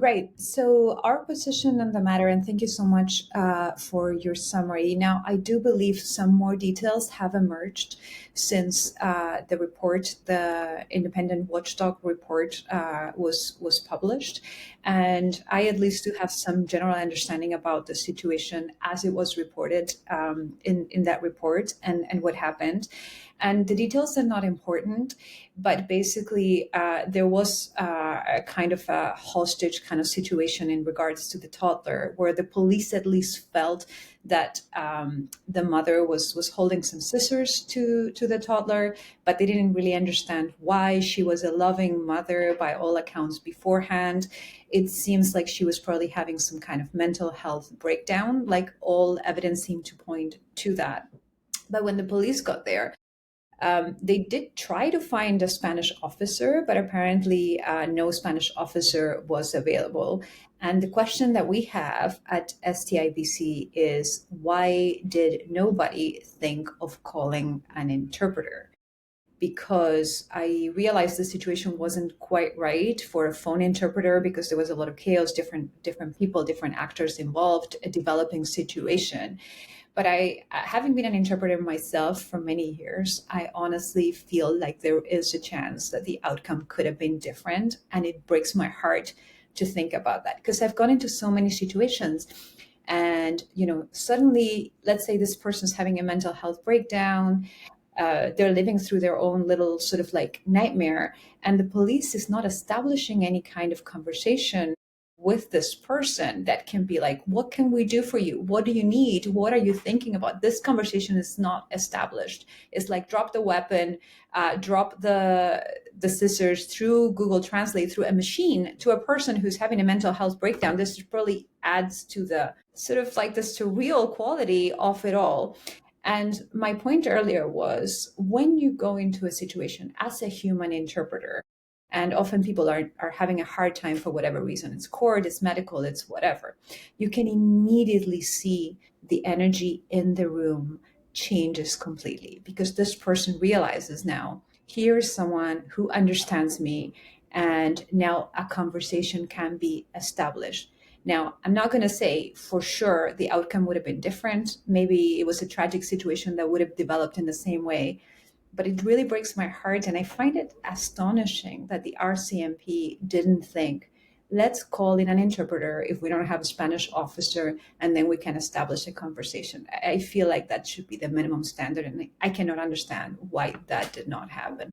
Right. So, our position on the matter, and thank you so much for your summary. Now, I do believe some more details have emerged since the report, the independent watchdog report, was published, and I at least do have some general understanding about the situation as it was reported in that report and what happened. And the details are not important, but basically there was a kind of a hostage kind of situation in regards to the toddler, where the police at least felt that the mother was holding some scissors to the toddler, but they didn't really understand why. She was a loving mother by all accounts beforehand. It seems like she was probably having some kind of mental health breakdown, like all evidence seemed to point to that. But when the police got there, they did try to find a Spanish officer, but apparently no Spanish officer was available. And the question that we have at STIBC is, why did nobody think of calling an interpreter? Because I realized the situation wasn't quite right for a phone interpreter, because there was a lot of chaos, different people, different actors involved, a developing situation. But having been an interpreter myself for many years, I honestly feel like there is a chance that the outcome could have been different. And it breaks my heart to think about that, because I've gone into so many situations and, suddenly, let's say this person's having a mental health breakdown. They're living through their own little sort of like nightmare, and the police is not establishing any kind of conversation with this person that can be like, what can we do for you? What do you need? What are you thinking about? This conversation is not established. It's like, drop the weapon, drop the scissors through Google Translate, through a machine, to a person who's having a mental health breakdown. This really adds to the sort of like the surreal quality of it all. And my point earlier was, when you go into a situation as a human interpreter, and often people are having a hard time for whatever reason, it's court, it's medical, it's whatever, you can immediately see the energy in the room changes completely, because this person realizes, now here's someone who understands me, and now a conversation can be established. Now, I'm not going to say for sure the outcome would have been different. Maybe it was a tragic situation that would have developed in the same way. But it really breaks my heart. And I find it astonishing that the RCMP didn't think, let's call in an interpreter if we don't have a Spanish officer, and then we can establish a conversation. I feel like that should be the minimum standard. And I cannot understand why that did not happen.